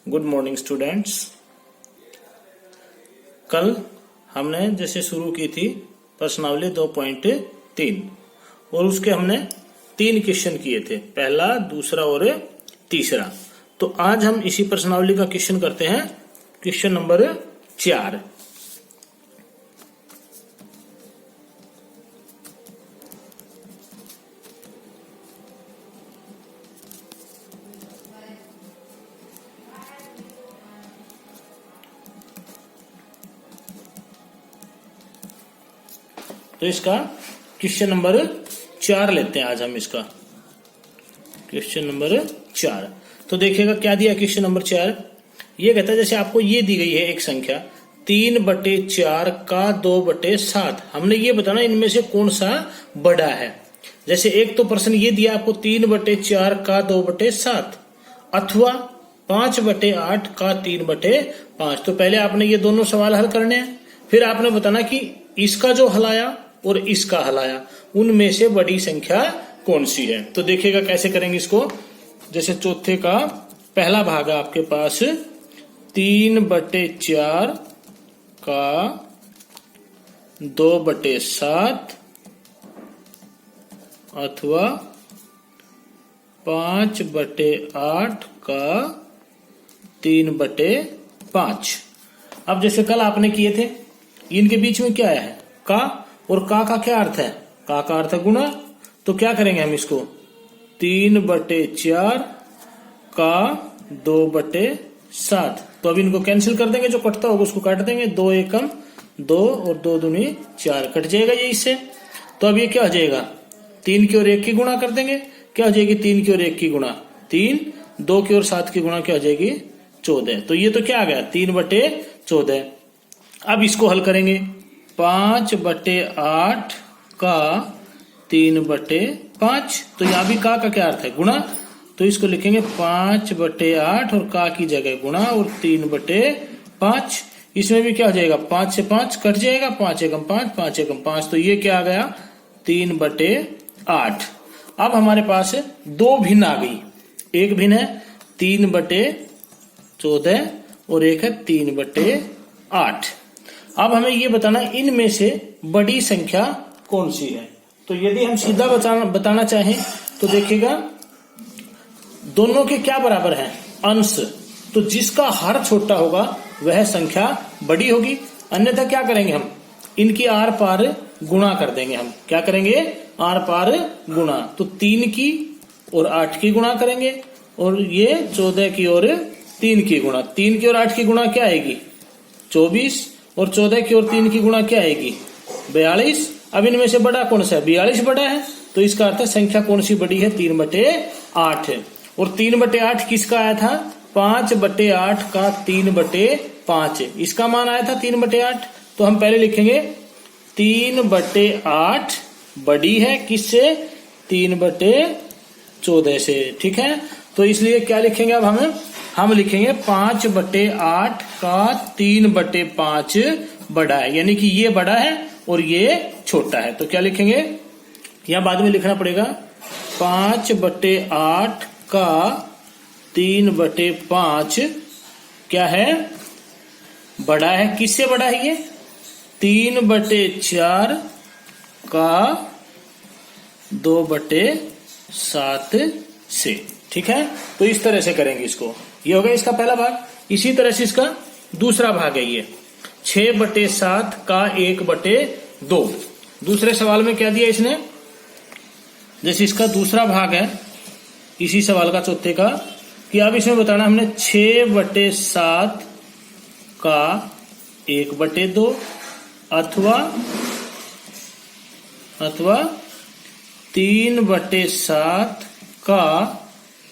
Good morning students. कल हमने जैसे शुरू की थी प्रश्नावली 2.3 और उसके हमने 3 क्वेश्चन किए थे, पहला, दूसरा और तीसरा। तो आज हम इसी प्रश्नावली का क्वेश्चन करते हैं, क्वेश्चन नंबर 4। तो इसका क्वेश्चन नंबर 4 लेते हैं आज हम। इसका क्वेश्चन नंबर 4 तो देखिएगा क्या दिया क्वेश्चन नंबर 4। ये कहता है जैसे आपको ये दी गई है एक संख्या 3/4 का 2/7। हमने ये बताना इनमें से कौन सा बड़ा है। जैसे एक तो प्रश्न ये दिया आपको 3/4 का 2/7 अथवा 5/8 का 3/5। तो पहले आपने ये दोनों सवाल हल करने हैं, फिर आपने बताना कि इसका जो हल आया और इसका हल आया उनमें से बड़ी संख्या कौन सी है। तो देखिएगा कैसे करेंगे इसको। जैसे चौथे का पहला भाग है आपके पास 3/4 का 2/7 अथवा 5/8 का 3/5। अब जैसे कल आपने किए थे, इनके बीच में क्या है का, और का क्या अर्थ है, का अर्थ है गुणा। तो क्या करेंगे हम इसको 3/4 का 2/7। तो अब इनको कैंसिल कर देंगे, जो कटता होगा उसको काट देंगे। 2 एकम 2 और 2 दूनी 4 कट जाएगा ये इससे। तो अब ये क्या हो जाएगा 3 की ओर 1 की गुणा कर देंगे, क्या हो जाएगी 3 की ओर 1 की गुणा 3, 2 की ओर 7 की गुणा क्या हो जाएगी 14। तो ये तो क्या आ गया 3/14। अब इसको हल करेंगे 5/8 का 3/5। तो यहां भी का क्या अर्थ है गुणा। तो इसको लिखेंगे 5/8 और का की जगह गुणा और 3/5। इसमें भी क्या हो जाएगा 5 से 5 कट जाएगा, 5 एकम 5, 5 एकम 5। तो ये क्या आ गया 3/8। अब हमारे पास 2 भिन्न आ गई। एक भिन्न है 3/14 और एक है 3/8। अब हमें ये बताना इनमें से बड़ी संख्या कौन सी है। तो यदि हम सीधा बताना चाहें तो देखिएगा दोनों के क्या बराबर हैं अंश। तो जिसका हर छोटा होगा वह संख्या बड़ी होगी। अन्यथा क्या करेंगे हम इनकी आर पार गुणा कर देंगे। हम क्या करेंगे आर पार गुणा। तो 3 की और 8 की गुणा करेंगे और ये 14 की और 3 की गुणा। 3 की और 8 की गुणा क्या आएगी 24 और 14 की ओर 3 की गुणा क्या आएगी 42। अब इनमें से बड़ा कौन सा है 42 बड़ा है। तो इसका अर्थ है संख्या कौन सी बड़ी है 3/8 है। और 3/8 किसका आया था 5/8 का 3/5। इसका मान आया था 3/8। तो हम पहले लिखेंगे 3/8 बड़ी है किससे 3/14 से। ठीक है, तो इसलिए क्या लिखेंगे अब हम लिखेंगे 5/8 का 3/5 बड़ा है, यानी कि ये बड़ा है और ये छोटा है। तो क्या लिखेंगे यहां बाद में लिखना पड़ेगा 5/8 का 3/5 क्या है बड़ा है। किससे बड़ा है ये 3/4 का 2/7 से। ठीक है, तो इस तरह से करेंगे इसको। ये हो गया इसका पहला भाग। इसी तरह से इसका दूसरा भाग है ये 6/7 का 1/2। दूसरे सवाल में क्या दिया इसने, जैसे इसका दूसरा भाग है इसी सवाल का चौथे का, कि अब इसमें बताना हमने 6/7 का 1/2 अथवा 3/7 का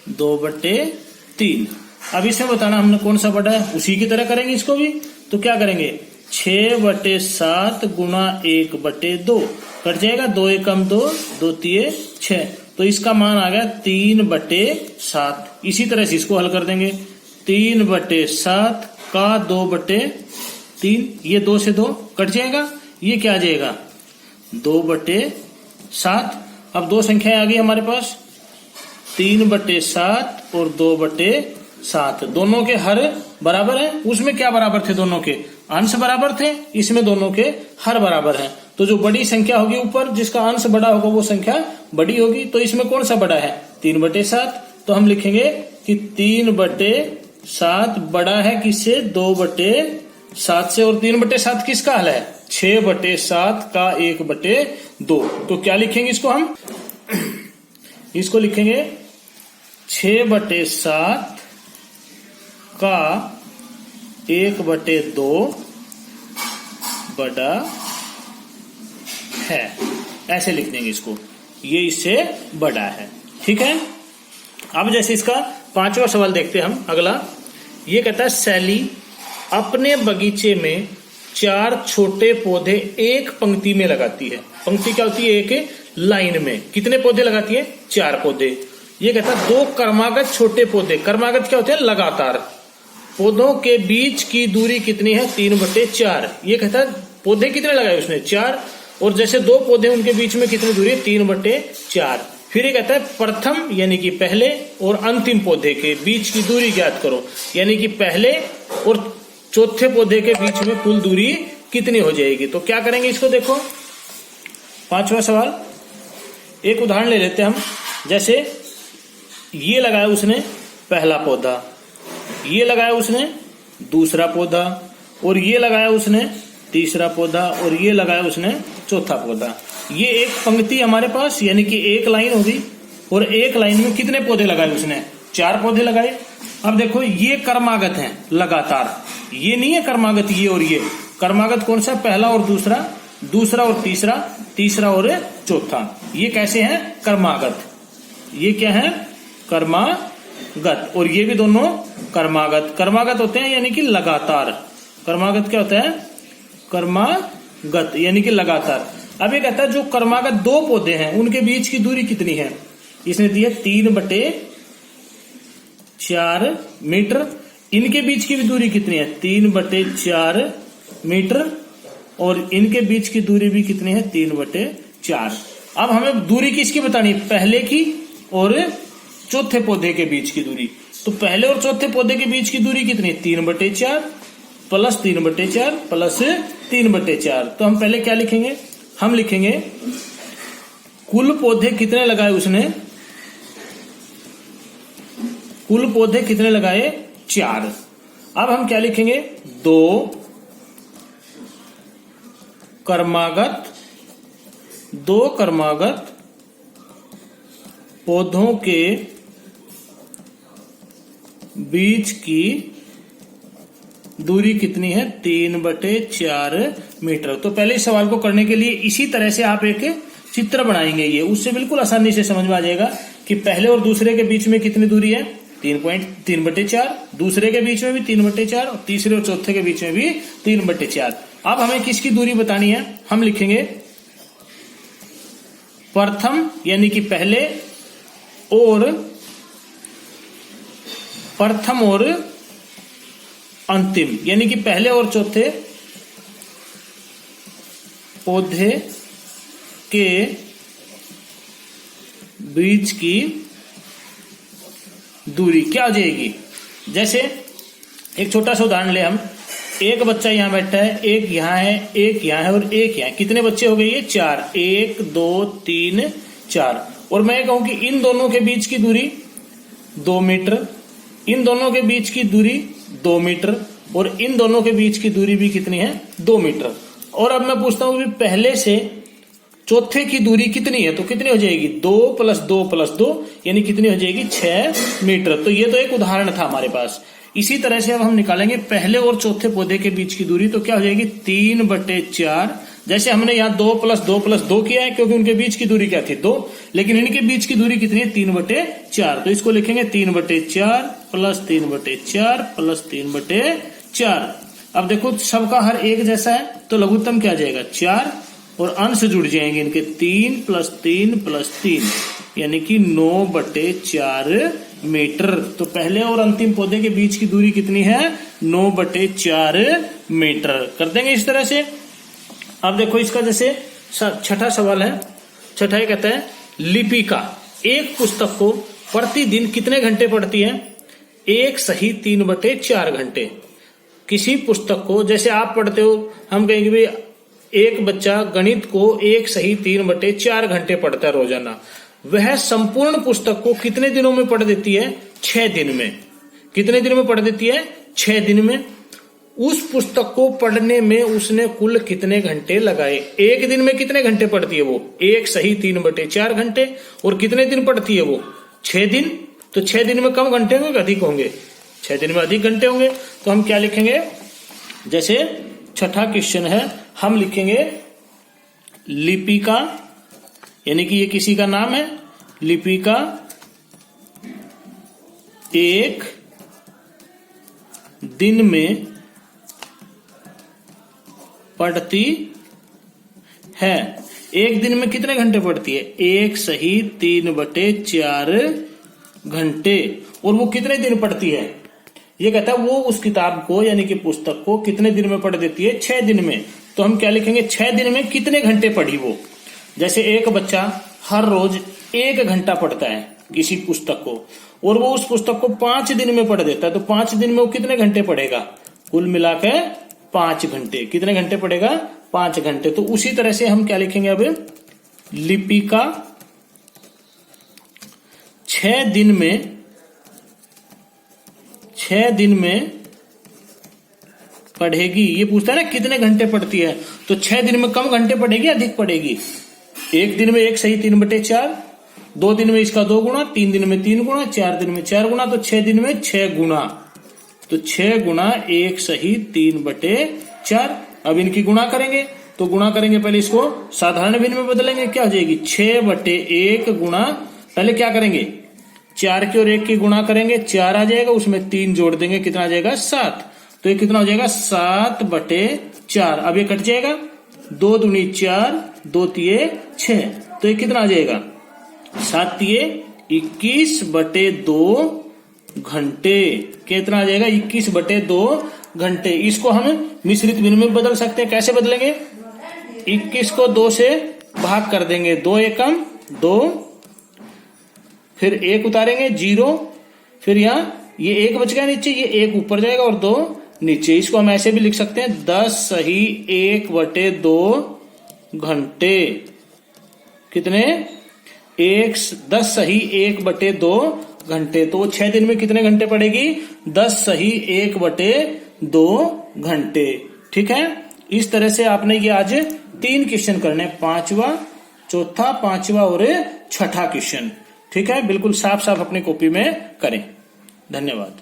2/3। अब इसमें बताना हमने कौन सा बड़ा है। उसी की तरह करेंगे इसको भी। तो क्या करेंगे 6/7 गुणा 1/2 कट जाएगा, 2 एकम 2, 2 तिये 6। तो इसका मान आ गया 3/7। इसी तरह से इसको हल कर देंगे 3/7 का 2/3। ये 2 से 2 कट जाएगा, ये क्या आ जाएगा 2/7। अब 2 संख्याएं आ गई हमारे पास 3/7 और 2/7। 7। दोनों के हर बराबर है। उसमें क्या बराबर थे? दोनों के अंश बराबर थे। इसमें दोनों के हर बराबर हैं। तो जो बड़ी संख्या होगी ऊपर, जिसका अंश बड़ा होगा वो संख्या बड़ी होगी। तो इसमें कौन सा बड़ा है? 3/7। तो हम लिखेंगे कि 3/7 बड़ा है किससे? 2/7 से। और 3/7 किसका हल है? 6/7 का 1/2। तो क्या लिखेंगे इसको हम? इसको लिखेंगे 6/7 का 1/2 बड़ा है। ऐसे लिख देंगे इसको, ये इससे बड़ा है। ठीक है। अब जैसे इसका 5वां सवाल देखते हैं हम। अगला ये कहता है सैली अपने बगीचे में 4 छोटे पौधे एक पंक्ति में लगाती है। पंक्ति क्या होती है? एक लाइन में। कितने पौधे लगाती है? 4 पौधे। ये कहता है 2 क्रमागत छोटे पौधे। क्रमागत क्या होते हैं? लगातार। पौधों के बीच की दूरी कितनी है? 3/4। ये कहता है पौधे कितने लगाए उसने? 4। और जैसे 2 पौधे उनके बीच में कितनी दूरी है? 3/4। फिर ये कहता है प्रथम यानी कि पहले और अंतिम पौधे के बीच की दूरी ज्ञात करो। यानी कि पहले और चौथे पौधे के बीच में कुल दूरी कितनी हो जाएगी? तो क्या करेंगे इसको? देखो 5वां सवाल, एक उदाहरण ले लेते हैं हम। जैसे ये लगाया उसने पहला पौधा, ये लगाया उसने दूसरा पौधा, और ये लगाया उसने तीसरा पौधा, और ये लगाया उसने चौथा पौधा। ये एक पंक्ति हमारे पास यानी कि एक लाइन होगी। और एक लाइन में कितने पौधे लगाए उसने? 4 पौधे लगाए। अब देखो ये कर्मागत है लगातार, ये नहीं है कर्मागत ये और ये। कर्मागत कौन सा? पहला और दूसरा, दूसरा और तीसरा, तीसरा और चौथा। ये कैसे हैं? कर्मागत। ये क्या है? कर्मागत। और ये भी दोनों कर्मागत। कर्मागत होते हैं यानी कि लगातार। कर्मागत क्या होता है? कर्मागत यानी कि लगातार। अब ये कहता है जो कर्मागत 2 पौधे हैं उनके बीच की दूरी कितनी है? इसने दी है 3/4 मीटर। इनके बीच की भी दूरी कितनी है? 3/4 मीटर। और इनके बीच की दूरी भी कितनी है? 3/4। अब हमें दूरी किसकी बतानी? पहले की और चौथे पौधे के बीच की दूरी। तो पहले और चौथे पौधे के बीच की दूरी कितनी है? 3/4 प्लस 3/4 प्लस 3/4। तो हम पहले क्या लिखेंगे? हम लिखेंगे कुल पौधे कितने लगाए उसने? कुल पौधे कितने लगाए? 4। अब हम क्या लिखेंगे? 2 कर्मागत पौधों के बीच की दूरी कितनी है? 3/4 मीटर। तो पहले इस सवाल को करने के लिए इसी तरह से आप एक चित्र बनाएंगे। ये उससे बिल्कुल आसानी से समझ में आ जाएगा कि पहले और दूसरे के बीच में कितनी दूरी है? 3/4। दूसरे के बीच में भी 3/4 और तीसरे और चौथे के बीच में भी 3/4। अब हमें किसकी दूरी बतानी है? हम लिखेंगे प्रथम यानी कि पहले और अंतिम यानी कि पहले और चौथे पौधे के बीच की दूरी क्या हो जाएगी? जैसे एक छोटा सा उदाहरण ले हम। एक बच्चा यहां बैठा है, एक यहां है, एक यहां है और एक यहां। कितने बच्चे हो गए? ये 4। 1 2 3 4। और मैं कहूं कि इन दोनों के बीच की दूरी 2 मीटर, इन दोनों के बीच की दूरी 2 मीटर, और इन दोनों के बीच की दूरी भी कितनी है? 2 मीटर। और अब मैं पूछता हूं कि पहले से चौथे की दूरी कितनी है? तो कितनी हो जाएगी? 2 + 2 + 2 यानी कितनी हो जाएगी? 6 मीटर। तो ये तो एक उदाहरण था हमारे पास। इसी तरह से अब हम निकालेंगे पहले और चौथे पौधे के बीच की दूरी। तो क्या हो जाएगी? 3/4। जैसे हमने यहाँ 2 + 2 + 2 किया है क्योंकि उनके बीच की दूरी क्या थी? 2। लेकिन इनके बीच की दूरी कितनी है? 3/4। तो इसको लिखेंगे 3/4 प्लस 3/4 प्लस 3/4। अब देखो सबका हर एक जैसा है तो लघुत्तम क्या आ जाएगा? 4 और अंश जुड़ जाएंगे इनके 3 + 3 + 3 यानी कि 9/4 मीटर। तो पहले और अंतिम पौधे के बीच की दूरी कितनी है? 9/4 मीटर। कर देंगे इस तरह से। अब देखो इसका जैसे छठा सवाल है। छठा ये कहता है लिपिका एक पुस्तक को प्रतिदिन कितने घंटे पढ़ती है? 1 सही 3/4 घंटे। किसी पुस्तक को, जैसे आप पढ़ते हो, हम कहेंगे भाई एक बच्चा गणित को 1 सही 3/4 घंटे पढ़ता है रोजाना। वह संपूर्ण पुस्तक को कितने दिनों में पढ़ देती है? 6 दिन में। कितने दिन में पढ़ देती है? 6 दिन में। उस पुस्तक को पढ़ने में उसने कुल कितने घंटे लगाए? एक दिन में कितने घंटे पढ़ती है वो? 1 सही 3/4 घंटे। और कितने दिन पढ़ती है वो? 6 दिन। तो 6 दिन में कम घंटे होंगे, अधिक होंगे? 6 दिन में अधिक घंटे होंगे। तो हम क्या लिखेंगे? जैसे छठा क्वेश्चन है, हम लिखेंगे लिपिका, यानी कि ये किसी का नाम है, लिपिका एक दिन में पढ़ती है। एक दिन में कितने घंटे पढ़ती है? 1 सही 3/4 घंटे। और वो कितने दिन पढ़ती है? ये कहता है वो उस किताब को, यानी कि पुस्तक को कितने दिन में पढ़ देती है? 6 दिन में। तो हम क्या लिखेंगे? 6 दिन में कितने घंटे पढ़ी वो? जैसे एक बच्चा हर रोज 1 घंटा पढ़ता है किसी पुस्तक को, और वो उस पुस्तक को 5 दिन में पढ़ देता है, तो 5 दिन में वो कितने घंटे पढ़ेगा? कुल मिलाकर 5 घंटे। कितने घंटे पढ़ेगा? 5 घंटे। तो उसी तरह से हम क्या लिखेंगे अब? लिपिका 6 दिन में पढ़ेगी। ये पूछता है ना कितने घंटे पढ़ती है, तो 6 दिन में कम घंटे पढ़ेगी, अधिक पढ़ेगी? एक दिन में 1 सही 3/4, 2 दिन में इसका 2 गुना, 3 दिन में 3 गुना, 4 दिन में 4 गुना, तो 6 दिन में 6 गुना। तो 6 गुना 1 सही 3/4। अब इनकी गुणा करेंगे, तो गुणा करेंगे, पहले इसको साधारण भिन्न में बदलेंगे। क्या हो जाएगी? 6/1 गुणा, पहले क्या करेंगे? 4 की और 1 की गुणा करेंगे, 4 आ जाएगा, उसमें 3 जोड़ देंगे, कितना आ जाएगा? 7। तो ये कितना हो जाएगा? 7/4। अब ये कट जाएगा, 2 दूनी 4, 2 तिये 6, तो ये कितना आ जाएगा? 7 तिये 21/2 घंटे। कितना आ जाएगा? 21/2 घंटे। इसको हम मिश्रित भिन्न में बदल सकते हैं। कैसे बदलेंगे? 21 को 2 से भाग कर देंगे, 2 एकम 2, फिर 1 उतारेंगे 0, फिर यहाँ ये 1 बच गया नीचे, ये 1 ऊपर जाएगा और 2 नीचे। इसको हम ऐसे भी लिख सकते हैं 10 सही 1/2 घंटे। कितने? 10 सही 1/2 घंटे। तो वो 6 दिन में कितने घंटे पढ़ेगी? 10 सही 1/2 घंटे। ठीक है, इस तरह से आपने ये आज 3 क्वेश्चन करने, 5वां, चौथा, 5वां और 6ठा क्वेश्चन। ठीक है, बिल्कुल साफ साफ अपनी कॉपी में करें। धन्यवाद।